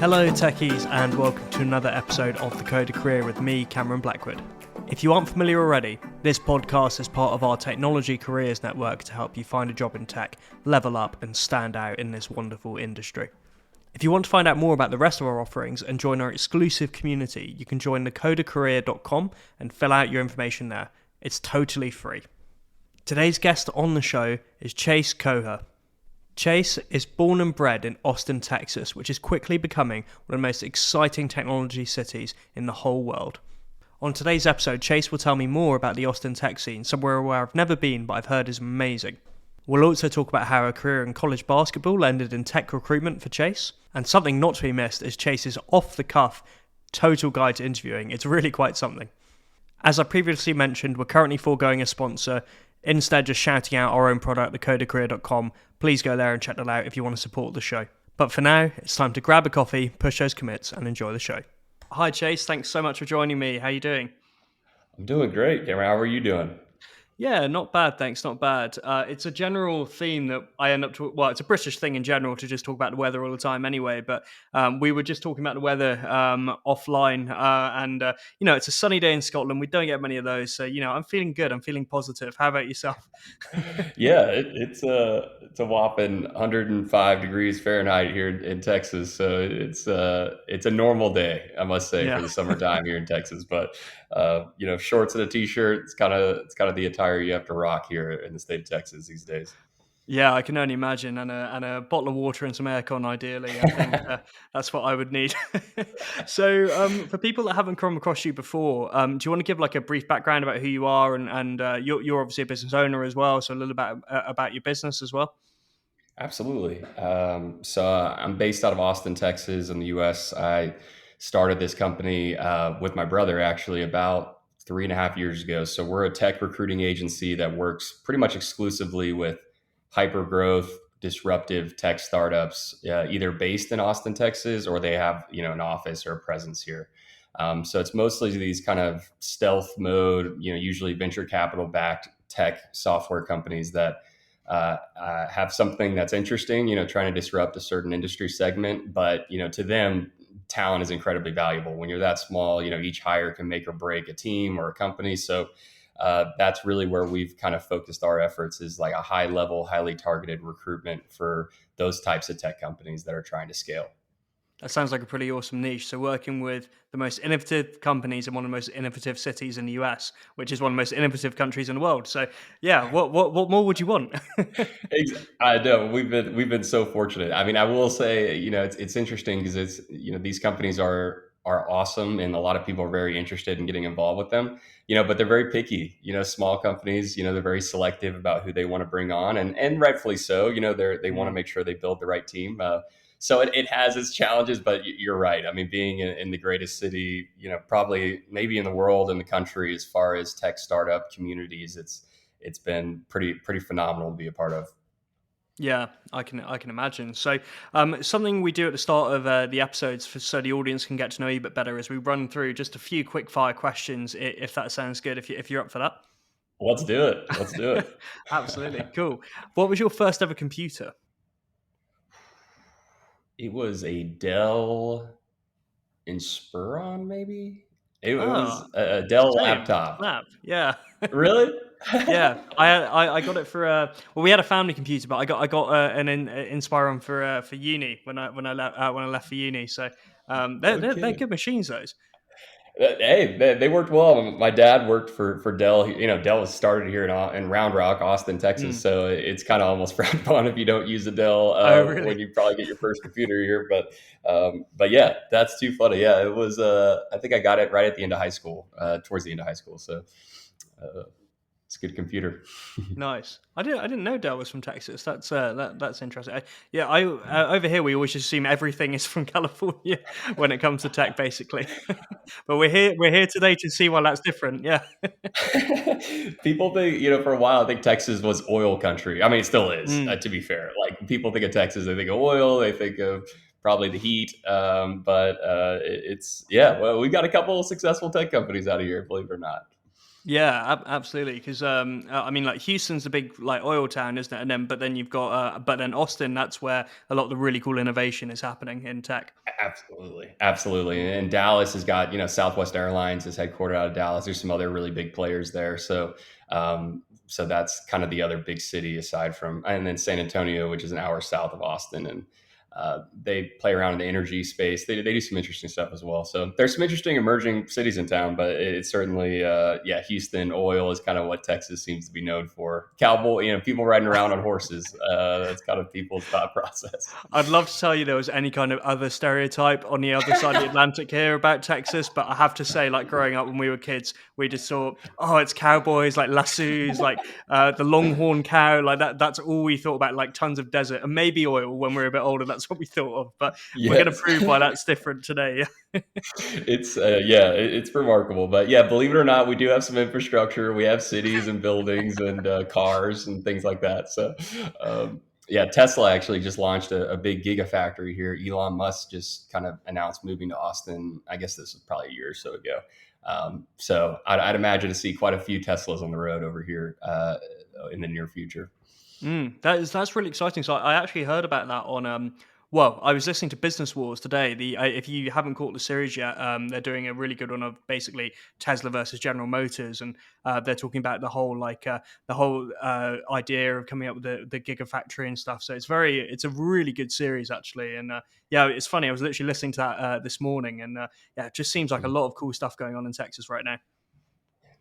Hello techies and welcome to another episode of The Code of Career with me, Cameron Blackwood. If you aren't familiar already, this podcast is part of our Technology Careers Network to help you find a job in tech, level up and stand out in this wonderful industry. If you want to find out more about the rest of our offerings and join our exclusive community, you can join thecodercareer.com and fill out your information there. It's totally free. Today's guest on the show is Chase Kocher. Chase is born and bred in Austin, Texas, which is quickly becoming one of the most exciting technology cities in the whole world. On today's episode, Chase will tell me more about the Austin tech scene, somewhere where I've never been but I've heard is amazing. We'll also talk about how a career in college basketball ended in tech recruitment for Chase, and something not to be missed is Chase's off-the-cuff total guide to interviewing. It's really quite something. As I previously mentioned, we're currently foregoing a sponsor, instead just shouting out our own product, thecodercareer.com. Please go there and check that out if you want to support the show. But for now, it's time to grab a coffee, push those commits, and enjoy the show. Hi, Chase. Thanks so much for joining me. How are you doing? I'm doing great, Cameron. How are you doing? Yeah, not bad, thanks. Not bad. It's a general theme that I end up it's a British thing in general to just talk about the weather all the time anyway, but we were just talking about the weather offline, and it's a sunny day in Scotland. We don't get many of those, so, I'm feeling good. I'm feeling positive. How about yourself? Yeah, it's a whopping 105 degrees Fahrenheit here in Texas, so it's a normal day, I must say, Yeah. for the summertime here in Texas. But shorts and a t-shirt, it's kind of the attire you have to rock here in the state of Texas these days. Yeah, I can only imagine, and a bottle of water and some aircon, ideally. I think that's what I would need. So, for people that haven't come across you before, do you want to give like a brief background about who you are, and you're obviously a business owner as well, so a little bit about your business as well. Absolutely. So I'm based out of Austin, Texas, in the U.S. I started this company with my brother actually about 3.5 years ago. So we're a tech recruiting agency that works pretty much exclusively with hyper growth, disruptive tech startups, either based in Austin, Texas, or they have an office or a presence here. So it's mostly these kind of stealth mode, usually venture capital backed tech software companies that have something that's interesting, trying to disrupt a certain industry segment. But, to them, talent is incredibly valuable. When you're that small, each hire can make or break a team or a company. So that's really where we've kind of focused our efforts, is like a high level, highly targeted recruitment for those types of tech companies that are trying to scale. That sounds like a pretty awesome niche. So working with the most innovative companies in one of the most innovative cities in the US, which is one of the most innovative countries in the world. So yeah, what more would you want? I know we've been so fortunate. I mean, I will say, it's interesting because it's, these companies are awesome, and a lot of people are very interested in getting involved with them. But they're very picky. Small companies, they're very selective about who they want to bring on, and rightfully so. They want to make sure they build the right team. So it has its challenges, but you're right. I mean, being in the greatest city, probably maybe in the world, in the country, as far as tech startup communities, it's been pretty phenomenal to be a part of. Yeah, I can imagine. So, something we do at the start of the episodes, so the audience can get to know you a bit better, is we run through just a few quick fire questions, if that sounds good. If you're up for that. Let's do it. Let's do it. Absolutely, cool. What was your first ever computer? It was a Dell Inspiron, maybe. It Oh, was a Dell same. laptop. Snap. Yeah. Really? Yeah, I got it for well, we had a family computer, but I got an Inspiron for uni when I left for uni. So No they're kidding. good machines, those. Hey, they worked well. My dad worked for Dell. Dell was started here in Round Rock, Austin, Texas. Mm. So it's kind of almost frowned upon if you don't use a Dell Oh, really? when you probably get your first computer here. But yeah, that's too funny. Yeah, it was. I think I got it right at the end of high school, towards the end of high school. So uh, it's a good computer. Nice. I didn't know Dell was from Texas. That's interesting. I over here we always just assume everything is from California when it comes to tech, basically. But we're here today to see why that's different. Yeah. People think, for a while, I think Texas was oil country. I mean, it still is, Mm. to be fair. Like, people think of Texas, they think of oil, they think of probably the heat. But it's, yeah, well, we've got a couple of successful tech companies out of here, believe it or not. Yeah, absolutely. Because I mean, like Houston's a big like oil town, isn't it? And then, but then you've got, but then Austin, that's where a lot of the really cool innovation is happening in tech. Absolutely, absolutely. And Dallas has got, Southwest Airlines is headquartered out of Dallas. There's some other really big players there. So that's kind of the other big city aside from, and then San Antonio, which is an hour south of Austin, and they play around in the energy space. They do some interesting stuff as well. So there's some interesting emerging cities in town, but it's certainly, yeah, Houston oil is kind of what Texas seems to be known for. Cowboy, people riding around on horses. That's kind of people's thought process. I'd love to tell you there was any kind of other stereotype on the other side of the Atlantic here about Texas, but I have to say, like growing up when we were kids, we just thought, oh, it's cowboys, like lassos, like the longhorn cow, like that. That's all we thought about, like tons of desert and maybe oil when we were a bit older. That's what we thought of. But we're going to Yes. prove why that's different today. It's yeah, it's remarkable, but yeah, believe it or not, we do have some infrastructure. We have cities and buildings and cars and things like that. So, yeah, Tesla actually just launched a big gigafactory here. Elon Musk just kind of announced moving to Austin. I guess this was probably a year or so ago. So I'd imagine to see quite a few Teslas on the road over here in the near future. That's really exciting. So I actually heard about that on well, I was listening to Business Wars today. If you haven't caught the series yet, they're doing a really good one of basically Tesla versus General Motors, and they're talking about the whole idea of coming up with the gigafactory and stuff. So it's a really good series actually, and yeah, it's funny. I was literally listening to that this morning, and yeah, it just seems like a lot of cool stuff going on in Texas right now.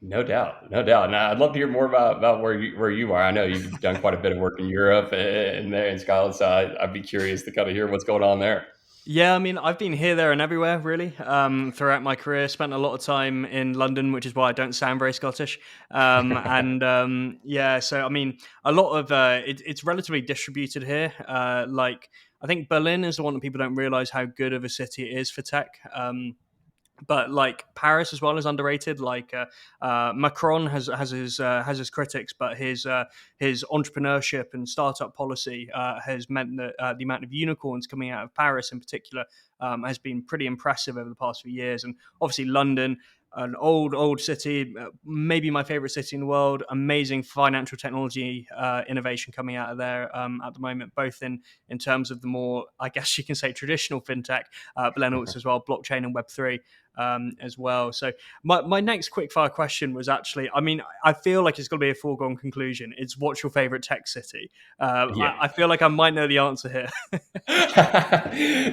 No doubt, no doubt. And I'd love to hear more about where you are. I know you've done quite a bit of work in Europe and there in Scotland, so I'd be curious to kind of hear what's going on there. Yeah, I mean, I've been here, there, and everywhere really throughout my career. Spent a lot of time in London, which is why I don't sound very Scottish. And yeah, so I mean, a lot of it's relatively distributed here. Like I think Berlin is the one that people don't realize how good of a city it is for tech. But like Paris as well is underrated. Like Macron has his critics, but his entrepreneurship and startup policy has meant that the amount of unicorns coming out of Paris in particular has been pretty impressive over the past few years. And obviously London, an old city, maybe my favorite city in the world. Amazing financial technology innovation coming out of there at the moment, both in terms of the more, I guess you can say, traditional fintech, but then also as well blockchain and Web3 as well. So my next quick fire question was actually, I mean, I feel like it's going to be a foregone conclusion. It's what's your favorite tech city? Yeah. I feel like I might know the answer here.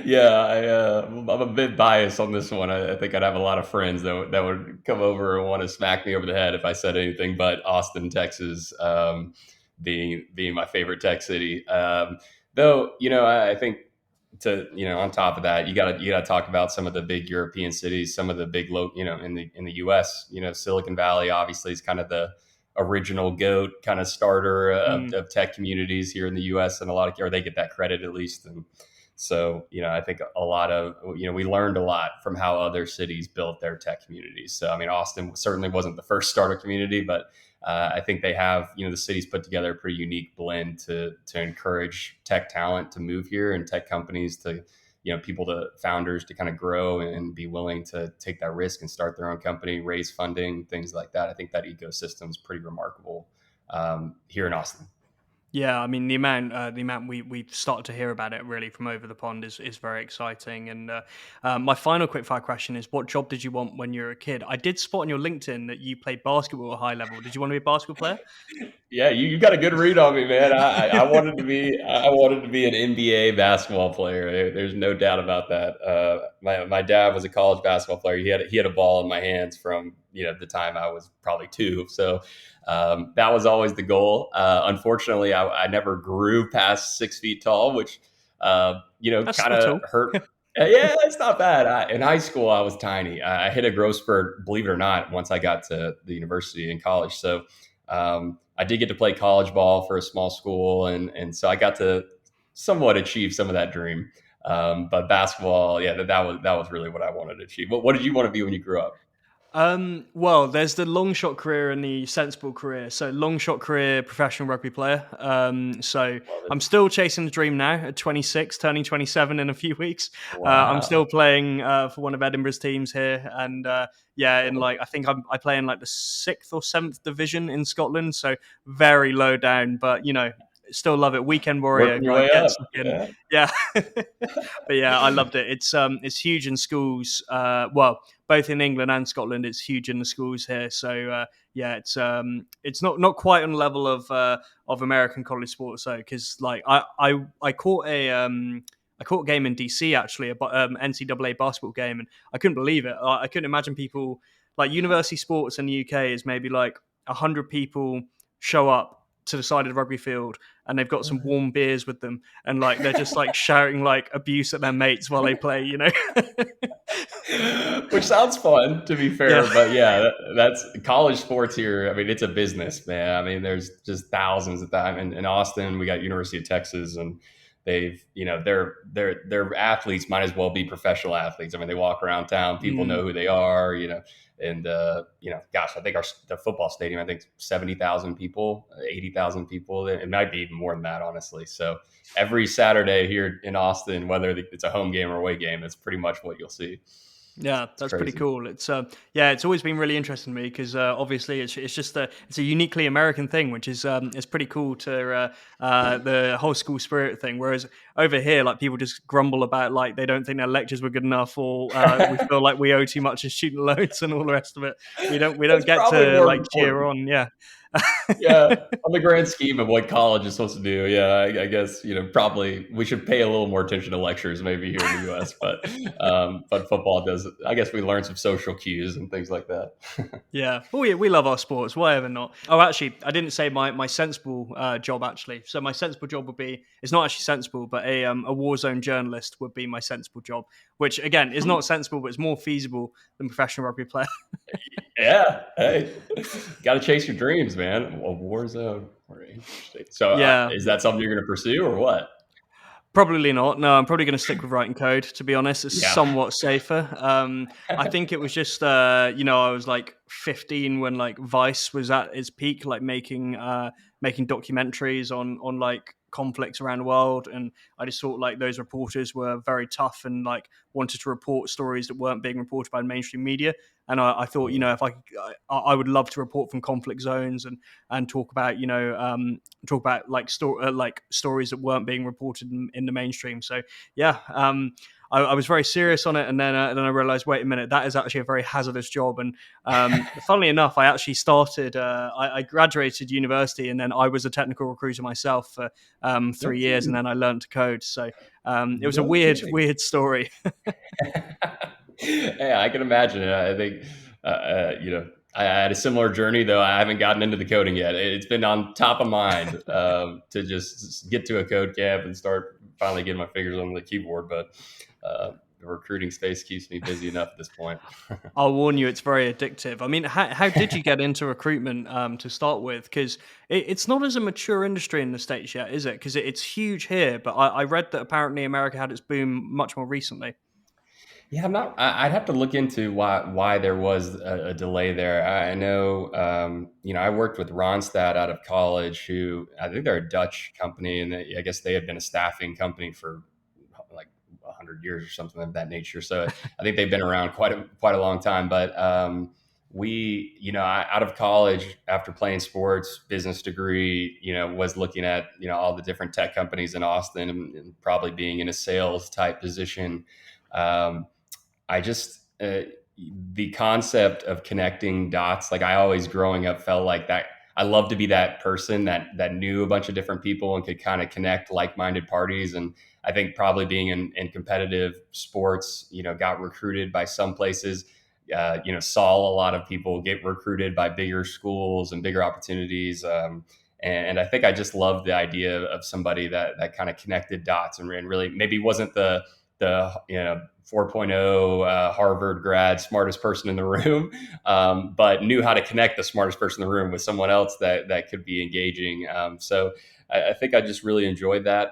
Yeah, I'm a bit biased on this one. I think I'd have a lot of friends that would come over and want to smack me over the head if I said anything but Austin, Texas, being my favorite tech city. Though, I think on top of that, you gotta talk about some of the big European cities, some of the big in the US. Silicon Valley obviously is kind of the original goat kind of starter of, Mm. of tech communities here in the US, and or they get that credit at least. And so, I think a lot of, we learned a lot from how other cities built their tech communities. So, I mean, Austin certainly wasn't the first startup community, but I think they have, the city's put together a pretty unique blend to encourage tech talent to move here and tech companies to, people to founders to kind of grow and be willing to take that risk and start their own company, raise funding, things like that. I think that ecosystem is pretty remarkable here in Austin. Yeah, I mean the amount we've started to hear about it really from over the pond is very exciting. And my final quick fire question is, what job did you want when you were a kid? I did spot on your LinkedIn that you played basketball at a high level. Did you want to be a basketball player? Yeah, you got a good read on me, man. I wanted to be an NBA basketball player. There's no doubt about that. My dad was a college basketball player. He had a ball in my hands from the time I was probably two. So that was always the goal. Unfortunately, I never grew past 6 feet tall, which That's kind still of tall. hurt. Yeah, it's not bad. In high school, I was tiny. I hit a growth spurt, believe it or not, once I got to the university and college. So I did get to play college ball for a small school, and so I got to somewhat achieve some of that dream. But basketball, yeah, that was really what I wanted to achieve. What did you want to be when you grew up? Well, there's the long shot career and the sensible career. So long shot career, professional rugby player. So Love it. I'm still chasing the dream now at 26, turning 27 in a few weeks. I'm Wow. still playing for one of Edinburgh's teams here, and yeah, in Cool. like I play in like the 6th or 7th division in Scotland. So very low down, but still love it. Weekend warrior, Working your like way get up. stuck in. Yeah. Yeah, but yeah, I loved it. It's huge in schools. Well, both in England and Scotland, it's huge in the schools here. So yeah, it's not quite on the level of American college sports though, because like I caught a game in DC actually, a NCAA basketball game, and I couldn't believe it. I couldn't imagine people like university sports in the UK is maybe like 100 people show up to the side of the rugby field and they've got some warm beers with them and like they're just like shouting like abuse at their mates while they play. Which sounds fun, to be Yeah. fair, but yeah, that's college sports here. I mean, it's a business, man. I mean, there's just thousands of them. In Austin, we got University of Texas, and they've, their athletes might as well be professional athletes. I mean, they walk around town, people know Mm. who they are, and gosh, I think the football stadium, I think 70,000 people, 80,000 people. It might be even more than that, honestly. So every Saturday here in Austin, whether it's a home game or away game, it's pretty much what you'll see. Yeah, It's that's pretty crazy. cool. It's always been really interesting to me because obviously it's just it's a uniquely American thing, which is it's pretty cool to the whole school spirit thing. Whereas over here, like people just grumble about like they don't think their lectures were good enough, or we feel like we owe too much in student loans and all the rest of it. We don't That's get probably to more like cheer important. on. Yeah. Yeah, on the grand scheme of what college is supposed to do, yeah, I guess probably we should pay a little more attention to lectures maybe here in the U.S. But football does. I guess we learn some social cues and things like that. Yeah. Oh, yeah, we love our sports. Why ever not? Oh, actually, I didn't say my sensible job, actually. So my sensible job would be, it's not actually sensible, but a war zone journalist would be my sensible job, which, again, is not sensible, but it's more feasible than professional rugby player. Yeah, hey, got to chase your dreams, man. A war zone, or interesting. So, Yeah. is that something you're going to pursue, or what? Probably not. No, I'm probably going to stick with writing code. To be honest, it's Yeah. somewhat safer. I think it was just, I was like 15 when like Vice was at its peak, like making documentaries on like conflicts around the world, and I just thought like those reporters were very tough and like wanted to report stories that weren't being reported by mainstream media. And I thought, if I would love to report from conflict zones and talk about, like stories that weren't being reported in the mainstream. So yeah, I was very serious on it, and then I realized, wait a minute, that is actually a very hazardous job. And funnily enough, I actually started. I graduated university, and then I was a technical recruiter myself for No 3 years, and kidding. then I learned to code. So it was a No kidding. weird story. Yeah, I can imagine it. I think, I had a similar journey, though I haven't gotten into the coding yet. It's been on top of mind to just get to a code camp and start finally getting my fingers on the keyboard. But the recruiting space keeps me busy enough at this point. I'll warn you, it's very addictive. I mean, how did you get into recruitment to start with? Because it's not as a mature industry in the States yet, is it? Because it's huge here, but I read that apparently America had its boom much more recently. Yeah, I'm not. I'd have to look into why there was a delay there. I know, I worked with Ronstadt out of college, who I think they're a Dutch company, and I guess they had been a staffing company for like 100 years or something of that nature. So I think they've been around quite a long time. But out of college after playing sports, business degree, was looking at all the different tech companies in Austin, and probably being in a sales type position. Um, I just the concept of connecting dots. Like I always growing up felt like that. I love to be that person that knew a bunch of different people and could kind of connect like-minded parties. And I think probably being in competitive sports, got recruited by some places. Saw a lot of people get recruited by bigger schools and bigger opportunities. And I think I just loved the idea of somebody that kind of connected dots and really maybe wasn't the 4.0 Harvard grad, smartest person in the room, but knew how to connect the smartest person in the room with someone else that could be engaging. So I think I just really enjoyed that,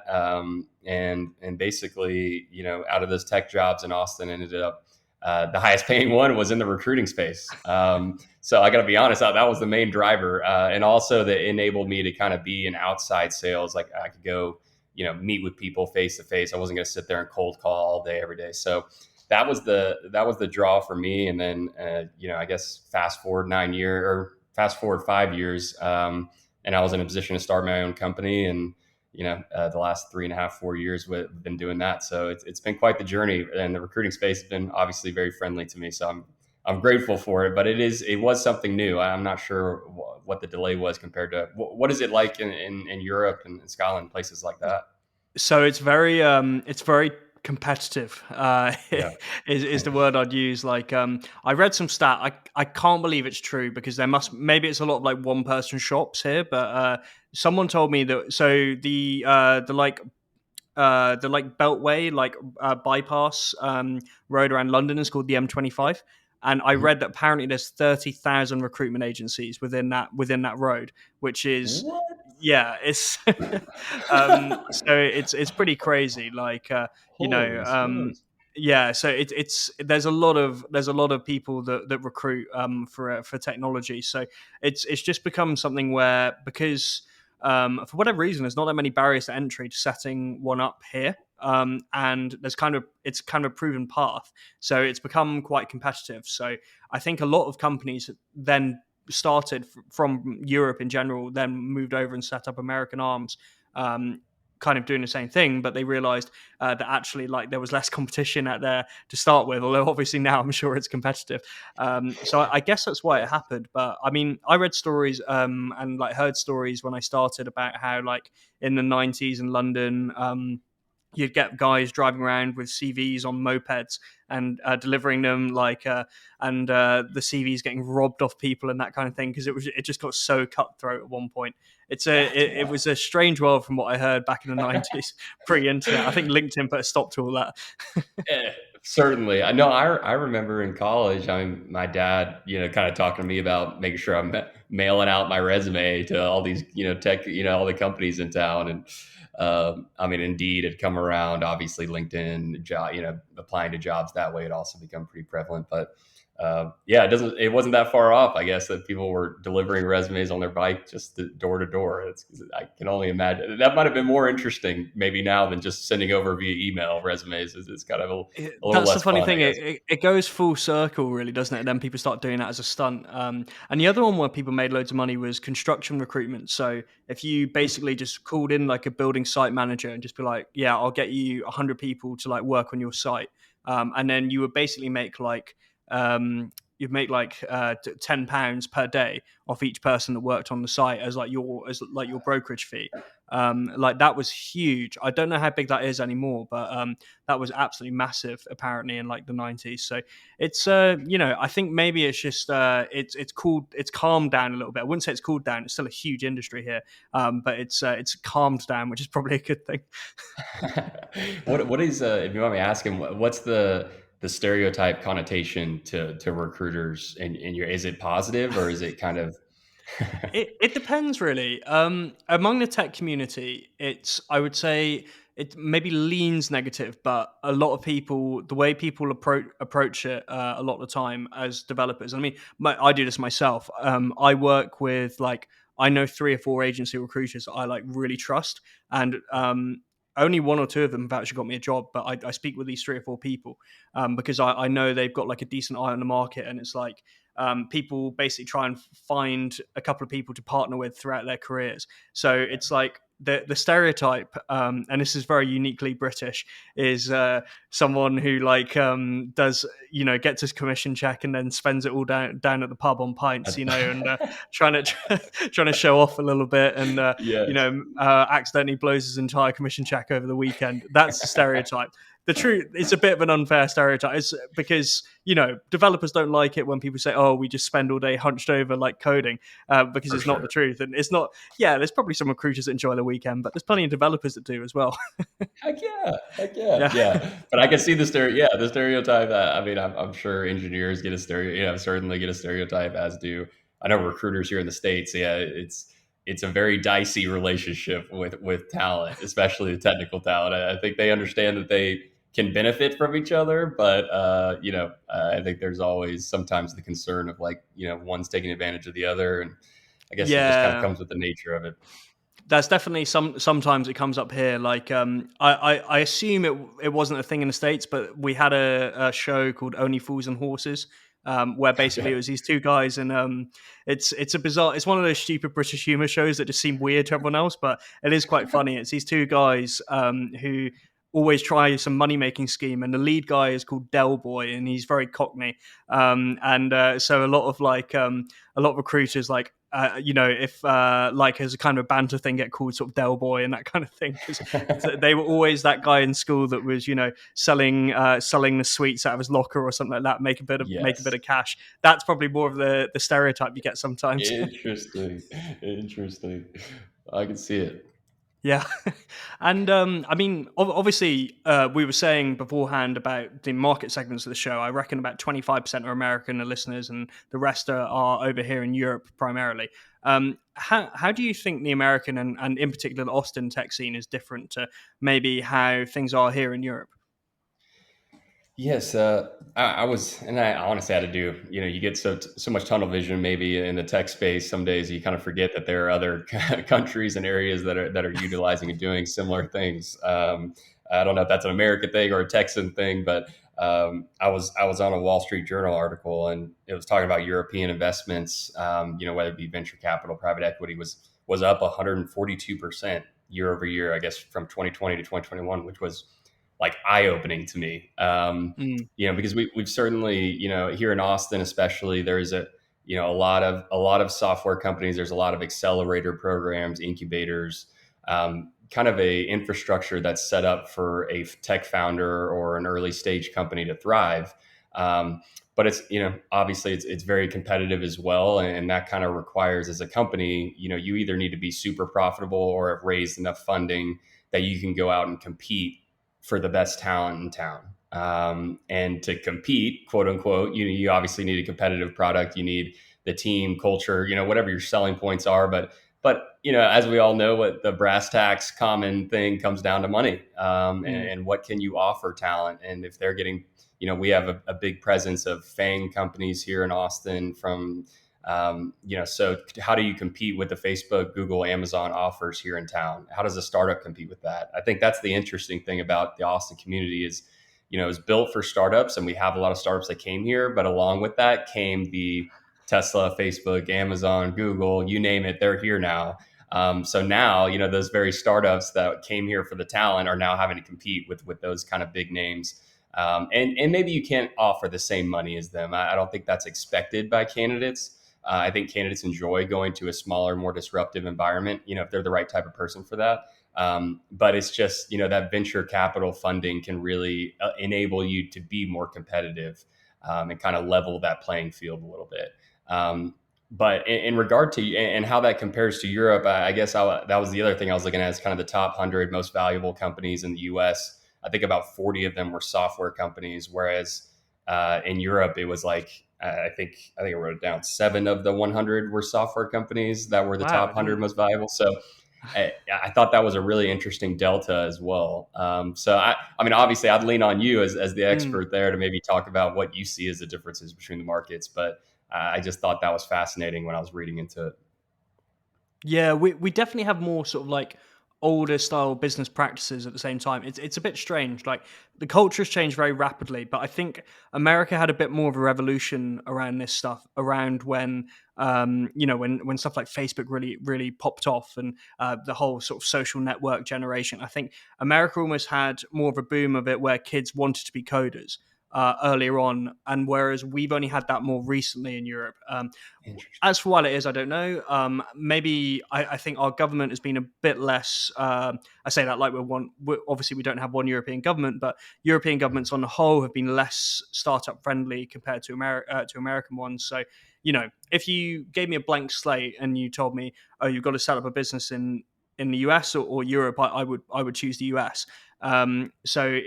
and basically, out of those tech jobs in Austin, ended up the highest paying one was in the recruiting space. So I got to be honest, that was the main driver, and also that enabled me to kind of be in outside sales. Like I could go, meet with people face to face. I wasn't going to sit there and cold call all day every day. So that was the draw for me. And then I guess fast forward 5 years, and I was in a position to start my own company. And the last 3.5, 4 years we've been doing that. So it's been quite the journey, and the recruiting space has been obviously very friendly to me. So I'm grateful for it, but it was something new. I'm not sure what the delay was compared to what is it like in Europe and in Scotland, places like that. So it's very competitive. Yeah. Is the word I'd use. Like I read some stat. I can't believe it's true, because maybe it's a lot of like one person shops here, but someone told me that. So the like beltway, like bypass road around London is called the M25. And I Mhm. read that apparently there's 30,000 recruitment agencies within that road, which is, What? yeah, it's so it's pretty crazy. Like Holy smokes. yeah, so it's there's a lot of people that recruit for technology. So it's just become something where, because for whatever reason, there's not that many barriers to entry to setting one up here. And it's kind of a proven path. So it's become quite competitive. So I think a lot of companies then started from Europe in general, then moved over and set up American arms, kind of doing the same thing, but they realized that actually, like, there was less competition out there to start with, although obviously now I'm sure it's competitive. So I guess that's why it happened. But I mean, I read stories and like heard stories when I started about how, like, in the 90s in London, you'd get guys driving around with CVs on mopeds and delivering them, like and the CVs getting robbed off people and that kind of thing, because it just got so cutthroat at one point. It was a strange world from what I heard back in the 90s, pre-internet. I think LinkedIn put a stop to all that. Eh, Certainly. I know. I remember in college, I mean, my dad, kind of talking to me about making sure I'm mailing out my resume to all these, tech, all the companies in town. And I mean, Indeed had come around. Obviously, LinkedIn, job, applying to jobs that way had also become pretty prevalent. But yeah, it wasn't that far off, I guess, that people were delivering resumes on their bike just door to door. I can only imagine that might have been more interesting maybe now than just sending over via email resumes. It's kind of a little That's the less funny fun, I thing. guess. It goes full circle, really, doesn't it? And then people start doing that as a stunt. And the other one where people made loads of money was construction recruitment. So if you basically just called in like a building site manager and just be like, "Yeah, I'll get you 100 people to like work on your site," and then you would basically make like you'd make like £10 per day off each person that worked on the site as your brokerage fee. Like, that was huge. I don't know how big that is anymore, but that was absolutely massive apparently in like the 90s. So it's I think maybe it's just it's calmed down a little bit. I wouldn't say it's cooled down. It's still a huge industry here, but it's calmed down, which is probably a good thing. What is if you want me asking, what's the stereotype connotation to recruiters in your, is it positive or is it kind of It depends, really. Among the tech community, I would say it maybe leans negative, but a lot of people, the way people approach it, a lot of the time as developers. I mean, I do this myself. I work with, like, I know 3 or 4 agency recruiters that I like really trust, and only 1 or 2 of them have actually got me a job. But I speak with these 3 or 4 people because I know they've got like a decent eye on the market, and it's like people basically try and find a couple of people to partner with throughout their careers. So it's like the stereotype, and this is very uniquely British, is someone who like does gets his commission check and then spends it all down at the pub on pints, and trying to trying to show off a little bit, and yes. accidentally blows his entire commission check over the weekend. That's the stereotype. The truth, it's a bit of an unfair stereotype. It's because developers don't like it when people say, "Oh, we just spend all day hunched over like coding," because For it's not the sure. truth, and it's not. Yeah, there's probably some recruiters that enjoy the weekend, but there's plenty of developers that do as well. Heck yeah, Yeah. yeah. But I can see the stereotype. I mean, I'm sure engineers get a certainly get a stereotype, as do I know recruiters here in the States. Yeah, it's a very dicey relationship with talent, especially the technical talent. I think they understand that they can benefit from each other. But I think there's always sometimes the concern of like, one's taking advantage of the other, and I guess it just kind of Yeah. comes with the nature of it. That's definitely sometimes it comes up here. Like I assume it wasn't a thing in the States, but we had a show called Only Fools and Horses, where basically it Okay. was these two guys, and it's a bizarre. It's one of those stupid British humor shows that just seem weird to everyone else, but it is quite funny. It's these two guys who always try some money making scheme, and the lead guy is called Del Boy, and he's very cockney, and so a lot of recruiters like. If like as a kind of banter thing, get called sort of Del Boy and that kind of thing, because they were always that guy in school that was, selling the sweets out of his locker or something like that, make a bit Yes. of cash. That's probably more of the stereotype you get sometimes. Interesting. Interesting. I can see it. Yeah. And I mean, obviously, we were saying beforehand about the market segments of the show. I reckon about 25% are American listeners, and the rest are over here in Europe primarily. How do you think the American and in particular the Austin tech scene is different to maybe how things are here in Europe? Yes, I was, and I honestly had to do. You get so much tunnel vision, maybe in the tech space. Some days you kind of forget that there are other countries and areas that are utilizing and doing similar things. I don't know if that's an American thing or a Texan thing, but I was on a Wall Street Journal article, and it was talking about European investments. Whether it be venture capital, private equity, was up 142% year over year. I guess from 2020 to 2021, which was like eye opening to me. Mm, Because we've certainly, here in Austin, especially, there's a lot of software companies. There's a lot of accelerator programs, incubators, kind of a infrastructure that's set up for a tech founder or an early stage company to thrive. But it's, obviously it's very competitive as well. And that kind of requires, as a company, you either need to be super profitable or have raised enough funding that you can go out and compete for the best talent in town. And to compete, quote unquote, you obviously need a competitive product. You need the team culture, whatever your selling points are. But as we all know, what the brass tacks common thing comes down to money, mm, and what can you offer talent? And if they're getting, we have a big presence of FANG companies here in Austin from so how do you compete with the Facebook, Google, Amazon offers here in town? How does a startup compete with that? I think that's the interesting thing about the Austin community is, it's built for startups, and we have a lot of startups that came here, but along with that came the Tesla, Facebook, Amazon, Google, you name it, they're here now. So now, those very startups that came here for the talent are now having to compete with those kind of big names. And maybe you can't offer the same money as them. I don't think that's expected by candidates. I think candidates enjoy going to a smaller, more disruptive environment, if they're the right type of person for that. But it's just, that venture capital funding can really enable you to be more competitive, and kind of level that playing field a little bit. But in regard to and how that compares to Europe, I guess that was the other thing I was looking at is kind of the top 100 most valuable companies in the US. I think about 40 of them were software companies, whereas in Europe, it was like I think I wrote it down. 7 of the 100 were software companies that were the wow, top I 100 didn't. most valuable. So I thought that was a really interesting delta as well. So I mean, obviously, I'd lean on you as the Mm. expert there to maybe talk about what you see as the differences between the markets. But I just thought that was fascinating when I was reading into it. Yeah, we definitely have more sort of like older style business practices at the same time. It's a bit strange. Like the culture has changed very rapidly, but I think America had a bit more of a revolution around this stuff around when when stuff like Facebook really popped off and the whole sort of social network generation. I think America almost had more of a boom of it where kids wanted to be coders. Earlier on, and whereas we've only had that more recently in Europe. Interesting. As for what it is, I don't know. Maybe I think our government has been a bit less. I say that like obviously we don't have one European government, but European governments on the whole have been less startup friendly compared to American ones. So if you gave me a blank slate and you told me, oh, you've got to set up a business in the US or Europe, I would choose the US. So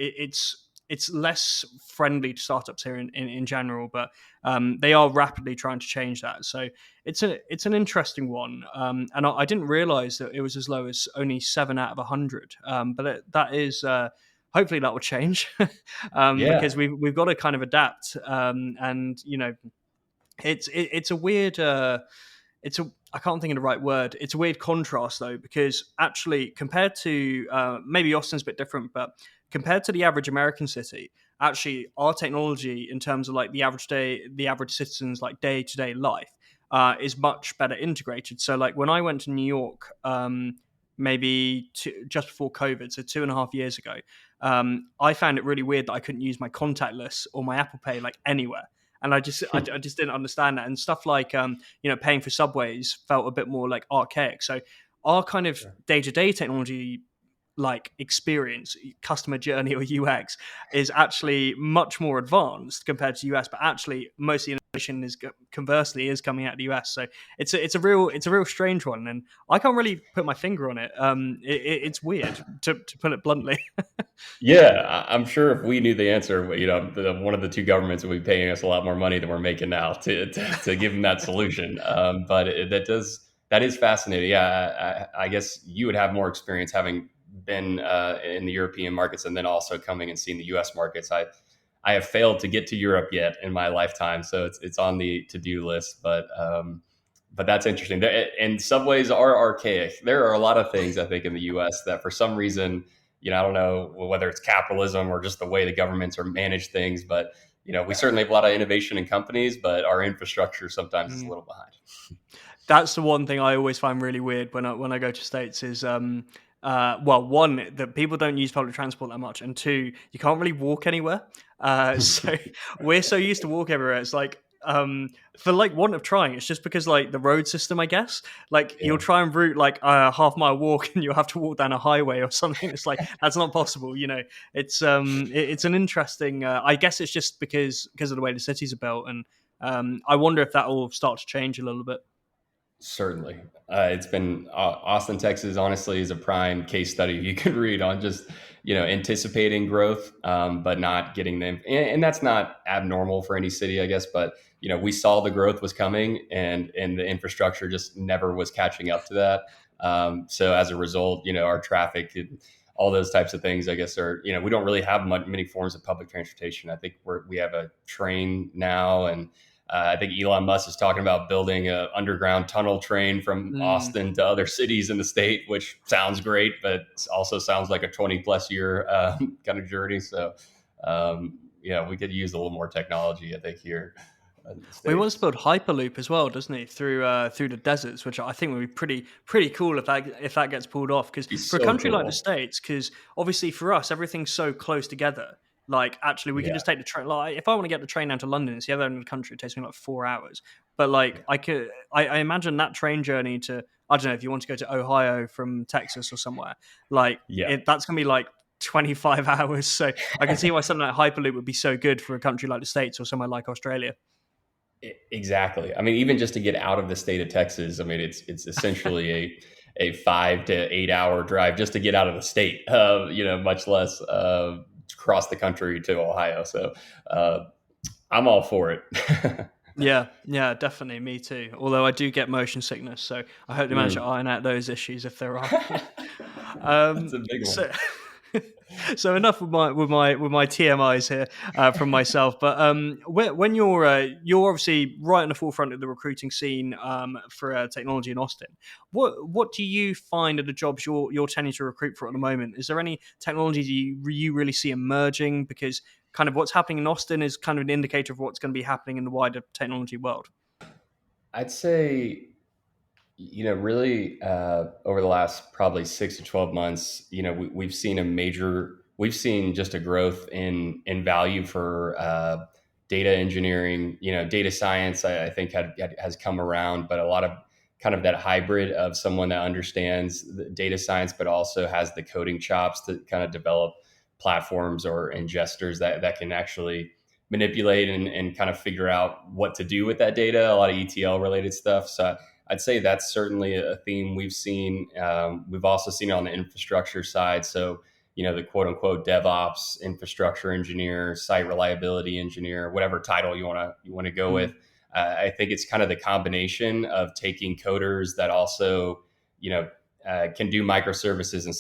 it's less friendly to startups here in general, but they are rapidly trying to change that. So it's an interesting one, and I didn't realize that it was as low as only 7 out of 100. But that is hopefully that will change Yeah. because we've got to kind of adapt. And it's a weird. It's a I can't think of the right word. It's a weird contrast though, because actually compared to maybe Austin's a bit different, but compared to the average American city, actually our technology in terms of like the average citizen's like day to day life is much better integrated. So like when I went to New York, maybe just before COVID, so 2.5 years ago, I found it really weird that I couldn't use my contactless or my Apple Pay like anywhere. And I just didn't understand that, and stuff like paying for subways felt a bit more like archaic. So our kind of Sure. day to day technology like experience, customer journey or UX is actually much more advanced compared to US, but actually most of the innovation is conversely is coming out of the US. So it's a real strange one, and I can't really put my finger on it. It's weird to put it bluntly. Yeah, I'm sure if we knew the answer, one of the two governments would be paying us a lot more money than we're making now to give them that solution. But that is fascinating. Yeah, I guess you would have more experience having been in the European markets and then also coming and seeing the U.S. markets. I have failed to get to Europe yet in my lifetime, so it's on the to do list. But that's interesting. And subways are archaic. There are a lot of things I think in the U.S. that for some reason, I don't know whether it's capitalism or just the way the governments are managed things, but we certainly have a lot of innovation in companies, but our infrastructure sometimes is a Mm. little behind. That's the one thing I always find really weird when I go to states is well, one, that people don't use public transport that much, and two, you can't really walk anywhere. So we're so used to walk everywhere. It's like for like want of trying, it's just because like the road system, I guess. Like you'll Yeah, try and route like a half-mile walk, and you'll have to walk down a highway or something. It's like that's not possible. It's an interesting. I guess it's just because of the way the cities are built, and I wonder if that will start to change a little bit. certainly. It's been Austin, Texas, honestly, is a prime case study you can read on just, anticipating growth, but not getting them. And that's not abnormal for any city, I guess. But, we saw the growth was coming and the infrastructure just never was catching up to that. So as a result, our traffic and all those types of things, I guess, are, we don't really have many forms of public transportation. I think we have a train now, and I think Elon Musk is talking about building an underground tunnel train from Mm. Austin to other cities in the state, which sounds great, but also sounds like a 20 plus year kind of journey. So, yeah, we could use a little more technology, I think, here in the Well, he wants to States. build Hyperloop as well, doesn't he? Through the deserts, which I think would be pretty cool if that gets pulled off. Because Be for a so country like the cool. States, because obviously for us everything's so close together. Like actually, we can Yeah. just take the train. Like if I want to get the train down to London, it's the other end of the country. It takes me like 4 hours. But like Yeah. I imagine that train journey to I don't know if you want to go to Ohio from Texas or somewhere. Like Yeah. that's gonna be like 25 hours. So I can see why something like Hyperloop would be so good for a country like the States or somewhere like Australia. Exactly. I mean, even just to get out of the state of Texas, I mean, it's essentially a 5 to 8 hour drive just to get out of the state. Much less cross the country to Ohio. So uh, I'm all for it. Yeah, yeah, definitely. Me too. Although I do get motion sickness, so I hope they manage to Mm, iron out those issues if there are. that's a big one. So, so enough with my TMIs here from myself. But when you're obviously right on the forefront of the recruiting scene for technology in Austin, what do you find are the jobs you're tending to recruit for at the moment? Is there any technologies you really see emerging? Because kind of what's happening in Austin is kind of an indicator of what's going to be happening in the wider technology world. I'd say, really over the last probably 6 to 12 months, we've seen just a growth in value for data engineering, data science. I think has come around, but a lot of kind of that hybrid of someone that understands the data science, but also has the coding chops to kind of develop platforms or ingesters that can actually manipulate and kind of figure out what to do with that data. A lot of ETL related stuff. So I'd say that's certainly a theme we've seen. We've also seen it on the infrastructure side. So, the quote unquote DevOps, infrastructure engineer, site reliability engineer, whatever title you want to go Mm, with. I think it's kind of the combination of taking coders that also, you know, can do microservices and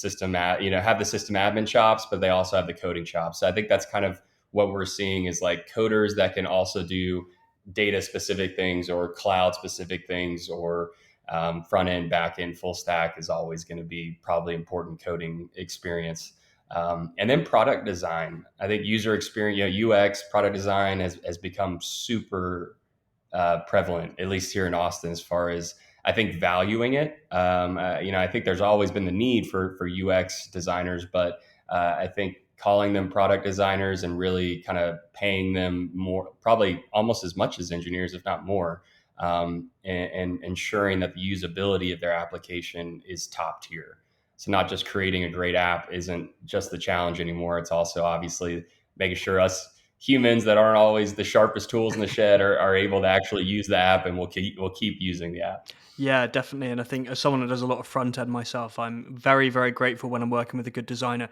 have the system admin chops, but they also have the coding chops. So I think that's kind of what we're seeing is like coders that can also do data specific things or cloud specific things or front end, back end, full stack is always going to be probably important coding experience. And then product design. I think user experience, UX, product design has become super prevalent, at least here in Austin, as far as I think valuing it. I think there's always been the need for UX designers, but I think calling them product designers and really kind of paying them more, probably almost as much as engineers, if not more, and ensuring that the usability of their application is top tier. So not just creating a great app isn't just the challenge anymore. It's also obviously making sure us humans that aren't always the sharpest tools in the shed are able to actually use the app, and we'll keep using the app. Yeah, definitely. And I think as someone that does a lot of front end myself, I'm very, very grateful when I'm working with a good designer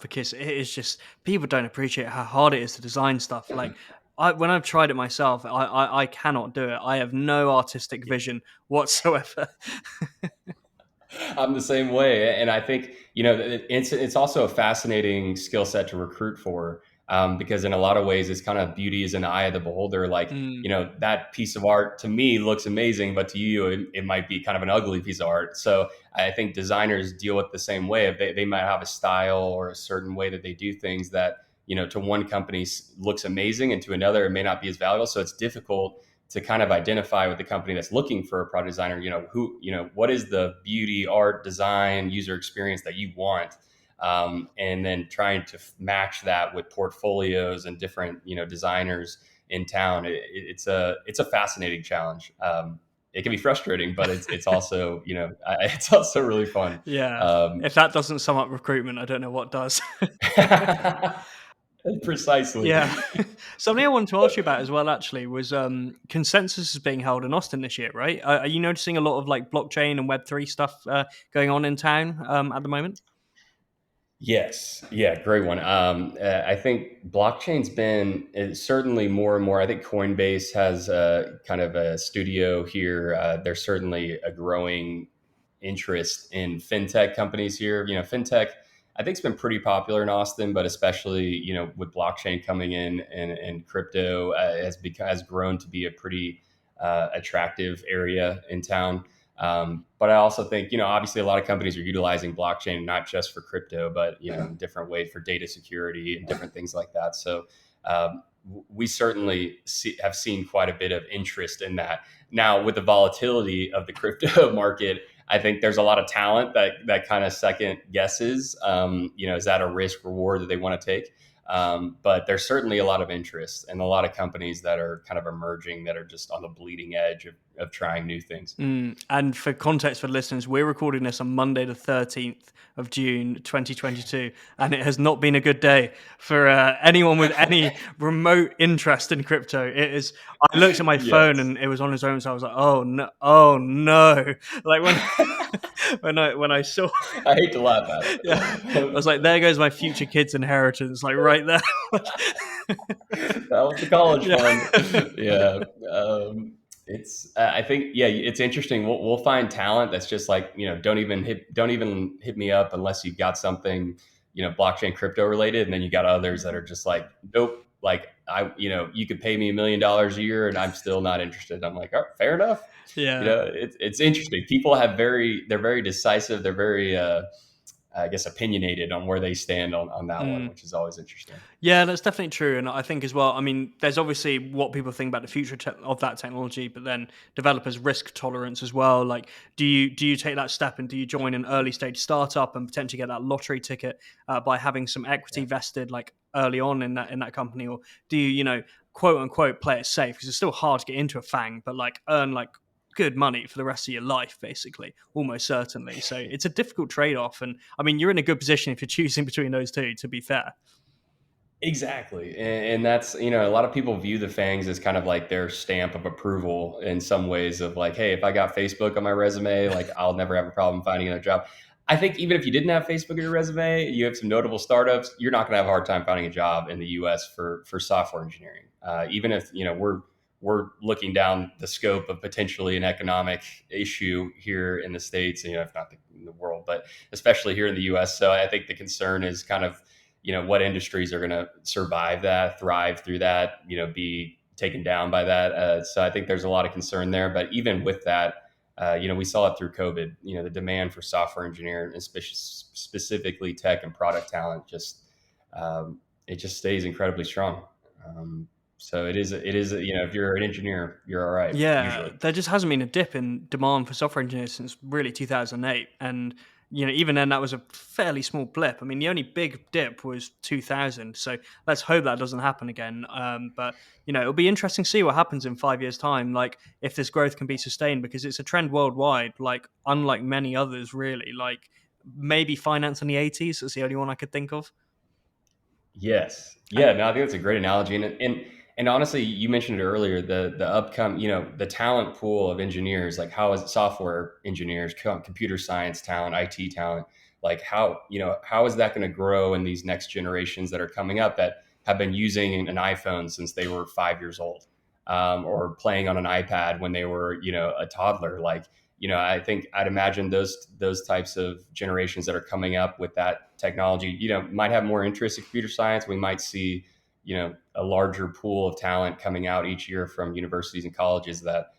because it is just, people don't appreciate how hard it is to design stuff. Like, when I've tried it myself, I cannot do it. I have no artistic vision whatsoever. I'm the same way, and I think it's also a fascinating skill set to recruit for, because in a lot of ways, it's kind of beauty is in the eye of the beholder. Like Mm, that piece of art to me looks amazing, but to you, it might be kind of an ugly piece of art. So I think designers deal with the same way. If they might have a style or a certain way that they do things that to one company looks amazing, and to another it may not be as valuable. So it's difficult to kind of identify with the company that's looking for a product designer, what is the beauty, art, design, user experience that you want, and then trying to match that with portfolios and different, designers in town. It's a fascinating challenge. It can be frustrating, but it's also, it's also really fun. yeah. Um, If that doesn't sum up recruitment, I don't know what does. precisely. Yeah. Something I wanted to ask you about as well, actually, was consensus is being held in Austin this year, right? Are you noticing a lot of like blockchain and Web3 stuff going on in town at the moment? Yes, yeah, great one. I think blockchain's been certainly more and more. I think Coinbase has kind of a studio here. There's certainly a growing interest in fintech companies here. Fintech, I think, has been pretty popular in Austin, but especially with blockchain coming in and crypto has grown to be a pretty attractive area in town. But I also think, obviously a lot of companies are utilizing blockchain, not just for crypto, but, in different ways for data security and different things like that. So we certainly have seen quite a bit of interest in that. Now, with the volatility of the crypto market, I think there's a lot of talent that kind of second guesses, is that a risk reward that they want to take? But there's certainly a lot of interest and a lot of companies that are kind of emerging that are just on the bleeding edge of trying new things. And for context for listeners, we're recording this on Monday, the 13th of June, 2022, and it has not been a good day for anyone with any remote interest in crypto. It is. I looked at my phone Yes. and it was on its own, so I was like, "Oh no, oh no!" Like when when I saw, I hate to laugh at yeah, I it. was like, "There goes my future kid's inheritance!" Like right there. That was the college Yeah. fund. Yeah. It's I think, yeah, it's interesting. We'll find talent that's just like, don't even hit me up unless you've got something, blockchain crypto related. And then you got others that are just like, nope, like you could pay me $1 million a year and I'm still not interested. I'm like, all right, fair enough. Yeah. It's interesting. People they're very decisive. They're very, I guess, opinionated on where they stand on that one, Mm. which is always interesting. Yeah, that's definitely true. And I think as well, I mean, there's obviously what people think about the future of that technology, but then developers' risk tolerance as well. Like, do you take that step and do you join an early stage startup and potentially get that lottery ticket by having some equity Yeah. vested like early on in that company, or do you quote unquote play it safe because it's still hard to get into a FANG, but like earn like good money for the rest of your life, basically, almost certainly. So it's a difficult trade off, and I mean, you're in a good position if you're choosing between those two. To be fair. Exactly. And that's, a lot of people view the fangs as kind of like their stamp of approval in some ways of like, hey, if I got Facebook on my resume, like I'll never have a problem finding another job. I think even if you didn't have Facebook on your resume, you have some notable startups, you're not going to have a hard time finding a job in the US for software engineering. Even if, we're looking down the scope of potentially an economic issue here in the States, if not the world, but especially here in the US. So I think the concern is kind of, what industries are going to survive that, thrive through that, be taken down by that. So I think there's a lot of concern there. But even with that, we saw it through COVID. The demand for software engineering, specifically tech and product talent, it just stays incredibly strong. So it is. If you're an engineer, you're all right Yeah, usually. there just hasn't been a dip in demand for software engineers since really 2008. And, even then that was a fairly small blip. I mean, the only big dip was 2000. So let's hope that doesn't happen again. But, it'll be interesting to see what happens in 5 years' time, like if this growth can be sustained, because it's a trend worldwide, like unlike many others, really. Like maybe finance in the 80s is the only one I could think of. Yes. And Yeah. No, I think that's a great analogy. And honestly, you mentioned it earlier, the upcoming, the talent pool of engineers, like how is it software engineers, computer science talent, IT talent, like how is that going to grow in these next generations that are coming up that have been using an iPhone since they were 5 years old, or playing on an iPad when they were, a toddler. Like, I think I'd imagine those types of generations that are coming up with that technology, might have more interest in computer science. We might see, a larger pool of talent coming out each year from universities and colleges that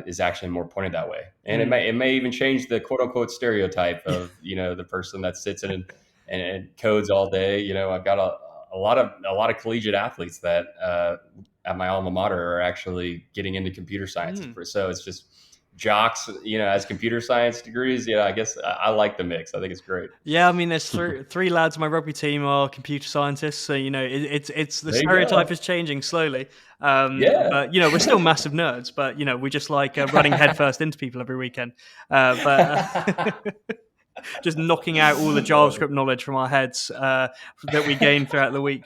is actually more pointed that way. And it mm, may even change the quote unquote stereotype of, the person that sits in and codes all day. I've got a lot of collegiate athletes that at my alma mater are actually getting into computer science. mm. So it's just jocks, as computer science degrees. Yeah, I guess I like the mix. I think it's great. Yeah, I mean, there's three lads on my rugby team are computer scientists, so it's the There you stereotype go. is changing slowly. Yeah. But we're still massive nerds, but we just like running headfirst into people every weekend. But just knocking out all the JavaScript knowledge from our heads that we gain throughout the week.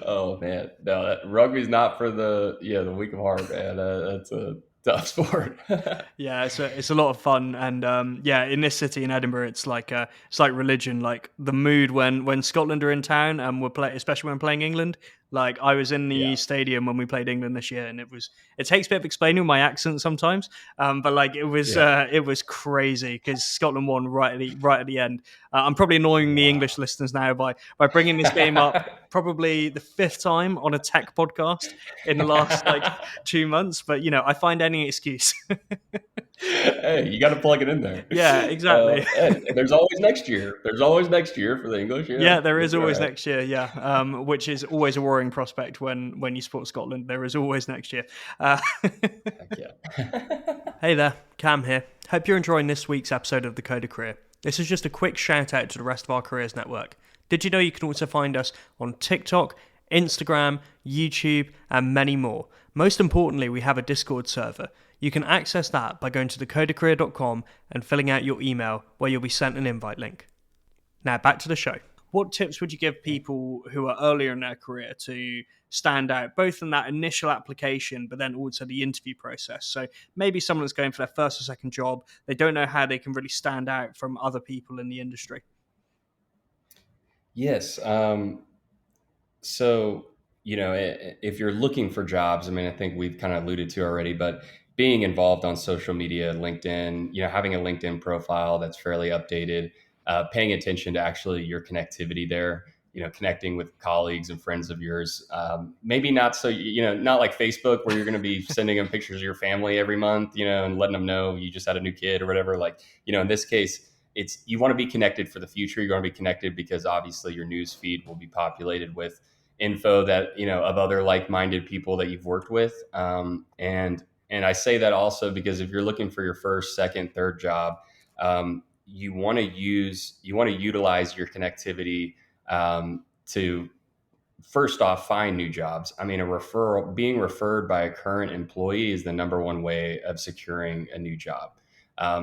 Oh man, no, rugby's not for the weak of heart, man. That's a tough sport. Yeah, it's a lot of fun, and yeah, in this city in Edinburgh, it's like religion. Like the mood when Scotland are in town and we're especially when playing England. Like I was in the Yeah. stadium when we played England this year, and it takes a bit of explaining with my accent sometimes, but like Yeah. it was crazy because Scotland won right at the end. I'm probably annoying the Wow. English listeners now by bringing this game up probably the fifth time on a tech podcast in the last like 2 months, but I find any excuse. Hey, you got to plug it in there. Yeah, exactly. And there's always next year. There's always next year for the English. Yeah, there is That's all always right. next year. Yeah, which is always a worrying prospect when you support Scotland. There is always next year. Uh, Heck yeah. hey there, Cam here. Hope you're enjoying this week's episode of the Code of Career. This is just a quick shout out to the rest of our careers network. Did you know you can also find us on TikTok, Instagram, YouTube, and many more? Most importantly, we have a Discord server. You can access that by going to thecodeofcareer.com and filling out your email, where you'll be sent an invite link. Now back to the show. What tips would you give people who are earlier in their career to stand out, both in that initial application, but then also the interview process? So maybe someone that's going for their first or second job, they don't know how they can really stand out from other people in the industry. Yes. So, if you're looking for jobs, I mean, I think we've kind of alluded to already, but being involved on social media, LinkedIn, having a LinkedIn profile that's fairly updated, paying attention to actually your connectivity there, connecting with colleagues and friends of yours. Maybe not so, not like Facebook where you're going to be sending them pictures of your family every month, and letting them know you just had a new kid or whatever. Like, in this case, you want to be connected for the future. You want to be connected because obviously your news feed will be populated with info that of other like-minded people that you've worked with, and I say that also because if you're looking for your first, second, third job, you want to utilize your connectivity, to first off find new jobs. I mean, being referred by a current employee is the number one way of securing a new job.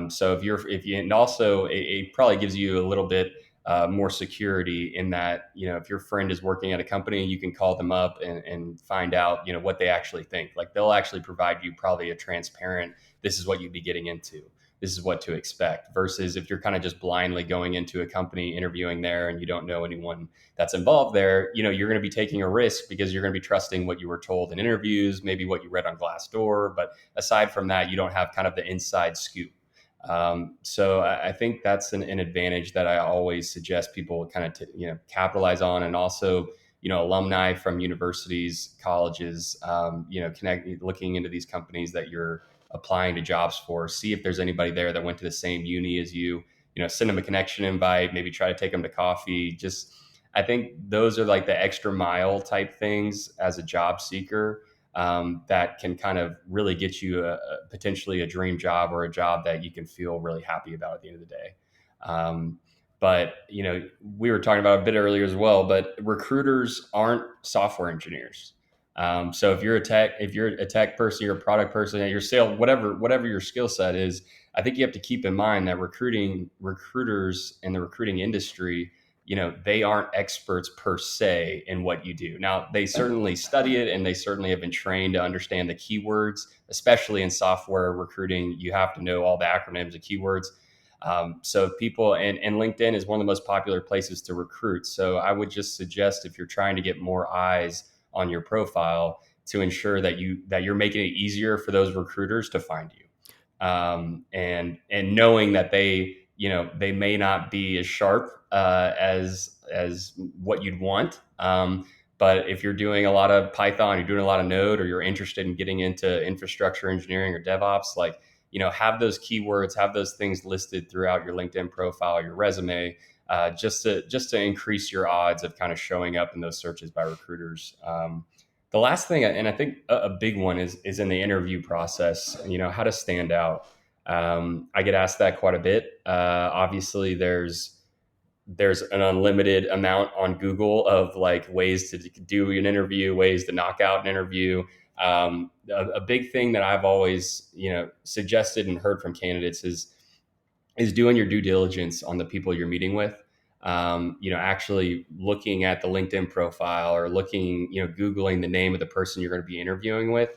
So and also it probably gives you a little bit more security in that, if your friend is working at a company, you can call them up and find out, what they actually think. Like they'll actually provide you probably a transparent, this is what you'd be getting into. This is what to expect, versus if you're kind of just blindly going into a company, interviewing there, and you don't know anyone that's involved there, you're going to be taking a risk because you're going to be trusting what you were told in interviews, maybe what you read on Glassdoor. But aside from that, you don't have kind of the inside scoop. So I think that's an advantage that I always suggest people kind of capitalize on, and also alumni from universities, colleges, looking into these companies that you're applying to jobs for. See if there's anybody there that went to the same uni as you. Send them a connection invite. Maybe try to take them to coffee. Just I think those are like the extra mile type things as a job seeker that can kind of really get you potentially a dream job, or a job that you can feel really happy about at the end of the day. But we were talking about a bit earlier as well, but recruiters aren't software engineers. So if you're a tech person, you're a product person, you're sales, whatever your skill set is, I think you have to keep in mind that recruiters in the recruiting industry, they aren't experts per se in what you do. Now, they certainly study it, and they certainly have been trained to understand the keywords, especially in software recruiting. You have to know all the acronyms and keywords. So people, and LinkedIn is one of the most popular places to recruit. So I would just suggest, if you're trying to get more eyes on your profile, to ensure that you're making it easier for those recruiters to find you. And knowing that they may not be as sharp as what you'd want. But if you're doing a lot of Python, you're doing a lot of Node, or you're interested in getting into infrastructure engineering or DevOps, like, have those keywords, have those things listed throughout your LinkedIn profile, your resume, just to increase your odds of kind of showing up in those searches by recruiters. The last thing, and I think a big one, is in the interview process, how to stand out. I get asked that quite a bit. Obviously, there's an unlimited amount on Google of like ways to do an interview, ways to knock out an interview. A big thing that I've always, suggested and heard from candidates is doing your due diligence on the people you're meeting with. Actually looking at the LinkedIn profile, or looking, Googling the name of the person you're going to be interviewing with.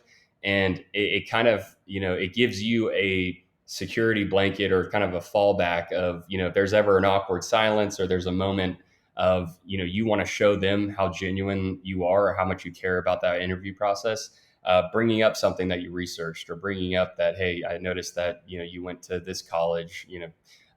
And it kind of, it gives you a security blanket, or kind of a fallback of, if there's ever an awkward silence, or there's a moment of, you want to show them how genuine you are, or how much you care about that interview process. Bringing up something that you researched, or bringing up that, hey, I noticed that, you went to this college,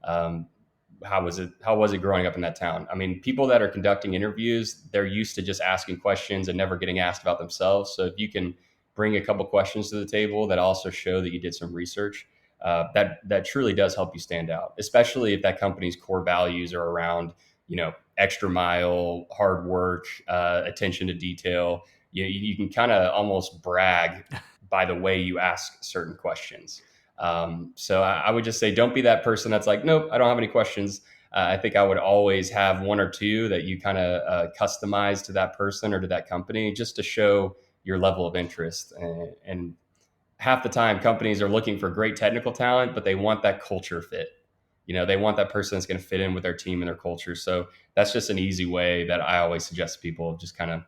how was it growing up in that town? I mean, people that are conducting interviews, they're used to just asking questions and never getting asked about themselves. So if you can bring a couple questions to the table that also show that you did some research, that truly does help you stand out, especially if that company's core values are around, extra mile, hard work, attention to detail. You can kind of almost brag by the way you ask certain questions. So I would just say, don't be that person that's like, nope, I don't have any questions. I think I would always have one or two that you kind of customize to that person or to that company, just to show your level of interest. And half the time, companies are looking for great technical talent, but they want that culture fit. They want that person that's going to fit in with their team and their culture. So that's just an easy way that I always suggest to people, just kind of,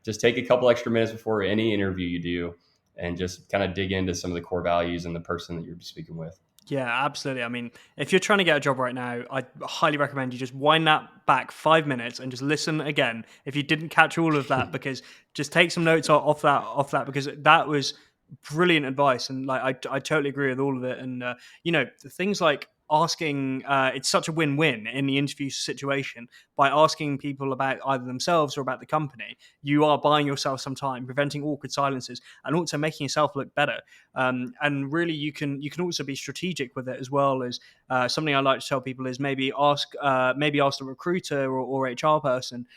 just take a couple extra minutes before any interview you do, and just kind of dig into some of the core values and the person that you're speaking with. Yeah, absolutely. I mean, if you're trying to get a job right now, I highly recommend you just wind that back 5 minutes and just listen again if you didn't catch all of that, because just take some notes off that, because that was brilliant advice. And like, I totally agree with all of it. And the things like asking, it's such a win-win in the interview situation. By asking people about either themselves or about the company, you are buying yourself some time, preventing awkward silences, and also making yourself look better. And really, you can also be strategic with it, as well as something I like to tell people is maybe ask the recruiter or HR person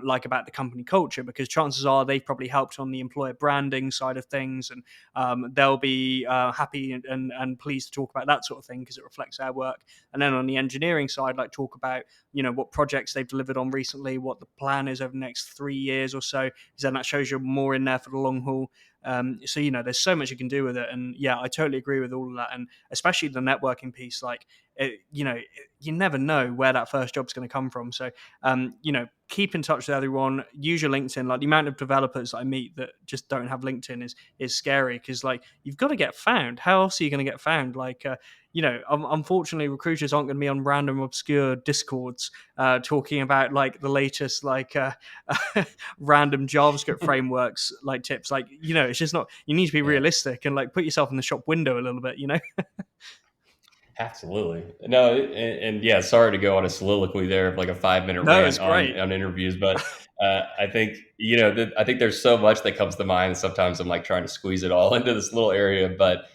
like about the company culture, because chances are they've probably helped on the employer branding side of things, and they'll be happy and pleased to talk about that sort of thing, because it reflects their work. And then on the engineering side, like talk about what projects they've delivered on recently, what the plan is over the next 3 years or so, because then that shows you're more in there for the long haul. So there's so much you can do with it. And yeah, I totally agree with all of that, and especially the networking piece. Like you never know where that first job's going to come from. So keep in touch with everyone, use your LinkedIn. Like, the amount of developers I meet that just don't have LinkedIn is scary, because like, you've got to get found. How else are you going to get found? Like unfortunately, recruiters aren't going to be on random obscure discords talking about like the latest like random JavaScript frameworks like tips. Like, it's just not. You need to be realistic and like put yourself in the shop window a little bit. Absolutely. No, and yeah, sorry to go on a soliloquy there of like a 5 minute No, it's rant great. on interviews, but I think, you know, I think there's so much that comes to mind. And sometimes I'm like trying to squeeze it all into this little area. But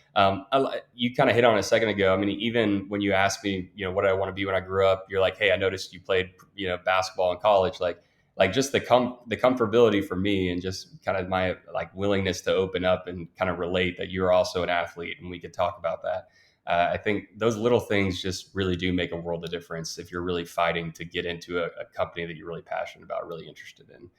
you kind of hit on it a second ago. I mean, even when you asked me, you know, what I want to be when I grew up, you're like, hey, I noticed you played, you know, basketball in college. Like just the comfortability for me and just kind of my like willingness to open up and kind of relate that you're also an athlete and we could talk about that. I think those little things just really do make a world of difference if you're really fighting to get into a company that you're really passionate about, really interested in.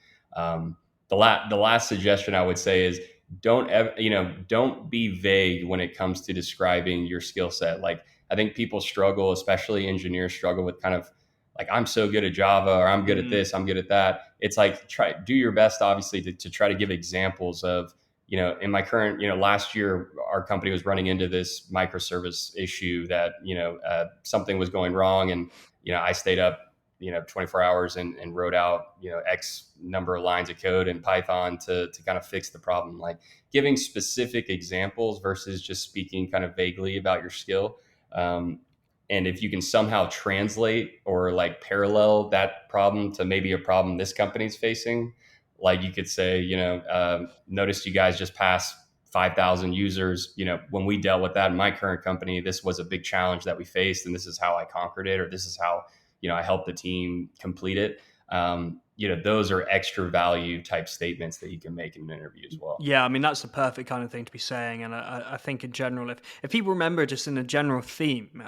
The last suggestion I would say is don't ever, you know, don't be vague when it comes to describing your skill set. Like I think people struggle, especially engineers struggle with kind of like I'm so good at Java or I'm good at Mm, this, I'm good at that. It's like try do your best, obviously, to try to give examples of, you know, in my current, you know, last year, our company was running into this microservice issue that, you know, something was going wrong. And, you know, I stayed up, you know, 24 hours and wrote out, you know, X number of lines of code in Python to kind of fix the problem. Like giving specific examples versus just speaking kind of vaguely about your skill. Um, and if you can somehow translate or like parallel that problem to maybe a problem this company's facing, like you could say, you know, noticed you guys just passed 5,000 users. You know, when we dealt with that in my current company, this was a big challenge that we faced, and this is how I conquered it, or this is how, you know, I helped the team complete it. You know, those are extra value type statements that you can make in an interview as well. yeah, I mean that's the perfect kind of thing to be saying, and I think in general, if people remember just in a general theme,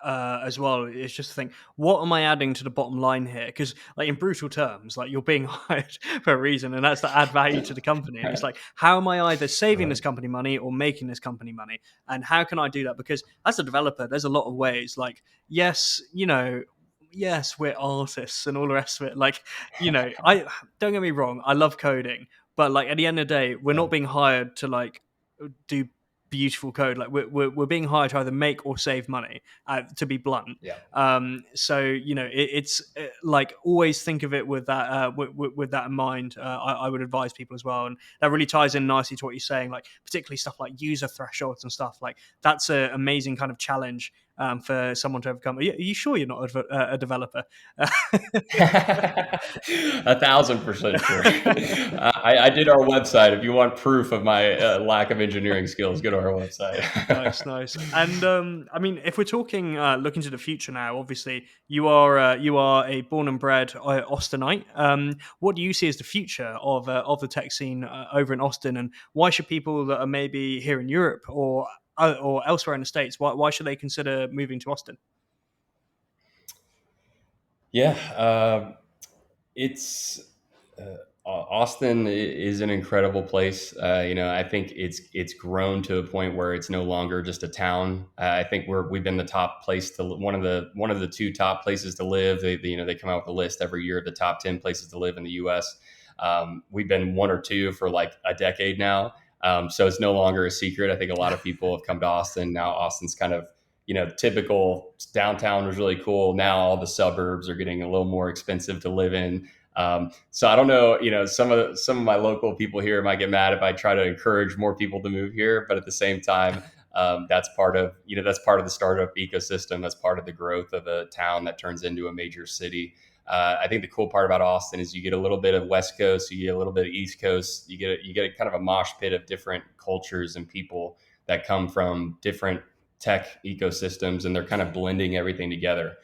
as well, it's just to think, what am I adding to the bottom line here? Because like in brutal terms, like you're being hired for a reason, and that's to add value to the company, and it's like, how am I either saving Right. this company money or making this company money, and how can I do that? Because as a developer, there's a lot of ways. Like, yes, you know. Yes, we're artists and all the rest of it. Like, you know, I don't get me wrong, I love coding, but like at the end of the day, we're Yeah. not being hired to like do beautiful code. Like we're being hired to either make or save money. To be blunt. Yeah. So you know, it's like always think of it with that with that in mind. I would advise people as well, and that really ties in nicely to what you're saying. Like particularly stuff like user thresholds and stuff like that's an amazing kind of challenge. For someone to overcome. Are you sure you're not a developer? 1,000% sure. I did our website. If you want proof of my lack of engineering skills, go to our website. Nice, nice. And I mean, if we're talking looking to the future now, obviously you are a born and bred Austinite. What do you see as the future of the tech scene over in Austin, and why should people that are maybe here in Europe or elsewhere in the States, why should they consider moving to Austin? Yeah, it's Austin is an incredible place. You know, I think it's grown to a point where it's no longer just a town. I think we've been the top place to one of the two top places to live. You know, they come out with a list every year of the top 10 places to live in the U.S. We've been one or two for like a decade now, so it's no longer a secret. I think a lot of people have come to Austin now. Austin's kind of, you know, typical downtown was really cool. Now all the suburbs are getting a little more expensive to live in. So I don't know, you know, some of my local people here might get mad if I try to encourage more people to move here, but at the same time, that's part of, you know, that's part of the startup ecosystem. That's part of the growth of a town that turns into a major city. I think the cool part about Austin is you get a little bit of West Coast, you get a little bit of East Coast, you get a kind of a mosh pit of different cultures and people that come from different tech ecosystems, and they're kind of blending everything together.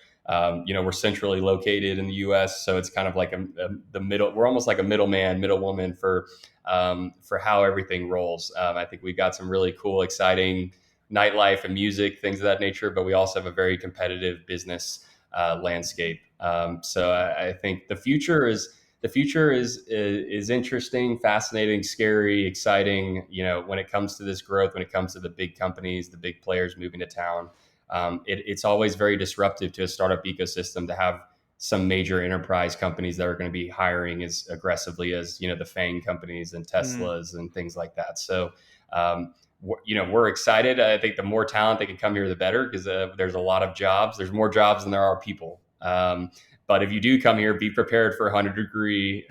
You know, we're centrally located in the U.S., so it's kind of like the middle. We're almost like a middleman, middle woman for how everything rolls. I think we've got some really cool, exciting nightlife and music, things of that nature, but we also have a very competitive business landscape. So I think the future is interesting, fascinating, scary, exciting. You know, when it comes to this growth, when it comes to the big companies, the big players moving to town, it's always very disruptive to a startup ecosystem to have some major enterprise companies that are going to be hiring as aggressively as, you know, the FANG companies and Mm. Teslas and things like that. So, you know, we're excited. I think the more talent that can come here, the better, because there's a lot of jobs. There's more jobs than there are people. But if you do come here, be prepared for 100 degree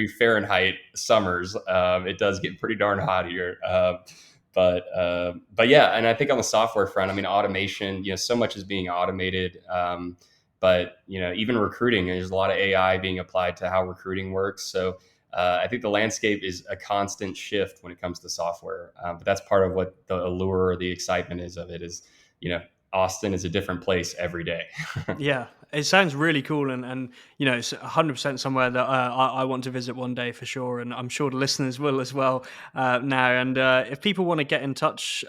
Fahrenheit summers. It does get pretty darn hot here. But yeah, and I think on the software front, I mean, automation, so much is being automated. But even recruiting, there's a lot of AI being applied to how recruiting works. So I think the landscape is a constant shift when it comes to software. But that's part of what the allure or the excitement is of it is, Austin is a different place every day. Yeah, it sounds really cool, and it's 100% somewhere that I want to visit one day for sure, and I'm sure the listeners will as well now. And if people want to get in touch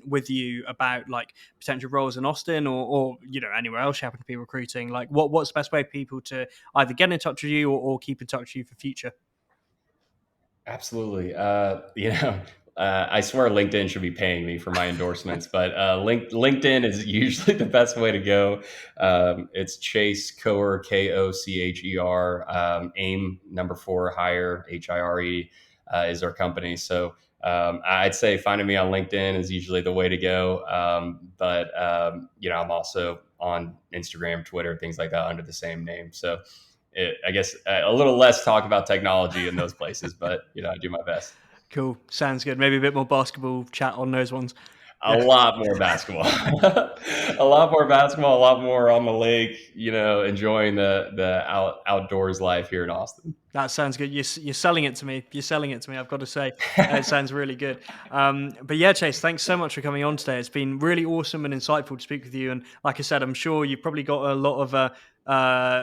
with you about like potential roles in Austin or anywhere else you happen to be recruiting, like what's the best way for people to either get in touch with you or keep in touch with you for future? Absolutely. I swear LinkedIn should be paying me for my endorsements, but LinkedIn is usually the best way to go. It's Chase Kocher, Kocher, AIM number 4 hire, HIRE is our company. So I'd say finding me on LinkedIn is usually the way to go. I'm also on Instagram, Twitter, things like that under the same name. So I guess a little less talk about technology in those places, but I do my best. Cool, sounds good. Maybe a bit more basketball chat on those ones. A lot more basketball, a lot more basketball, a lot more on the lake. Enjoying the outdoors life here in Austin. That sounds good. You're selling it to me. You're selling it to me. I've got to say, it sounds really good. But yeah, Chase, thanks so much for coming on today. It's been really awesome and insightful to speak with you. And like I said, I'm sure you've probably got a lot of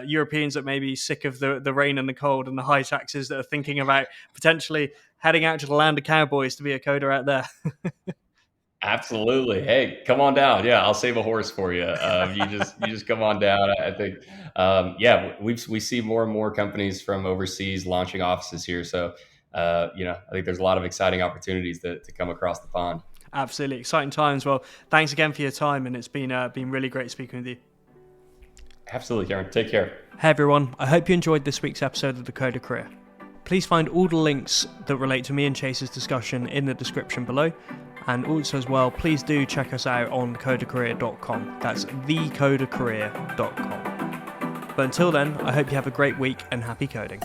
Europeans that may be sick of the rain and the cold and the high taxes that are thinking about potentially heading out to the land of cowboys to be a coder out there. Absolutely. Hey, come on down. Yeah, I'll save a horse for you. You just come on down. I think, we see more and more companies from overseas launching offices here. So, I think there's a lot of exciting opportunities to come across the pond. Absolutely exciting times. Well, thanks again for your time, and it's been really great speaking with you. Absolutely, Karen. Take care. Hey everyone, I hope you enjoyed this week's episode of The Coder Career. Please find all the links that relate to me and Chase's discussion in the description below. And also as well, please do check us out on codercareer.com. That's thecodercareer.com. But until then, I hope you have a great week and happy coding.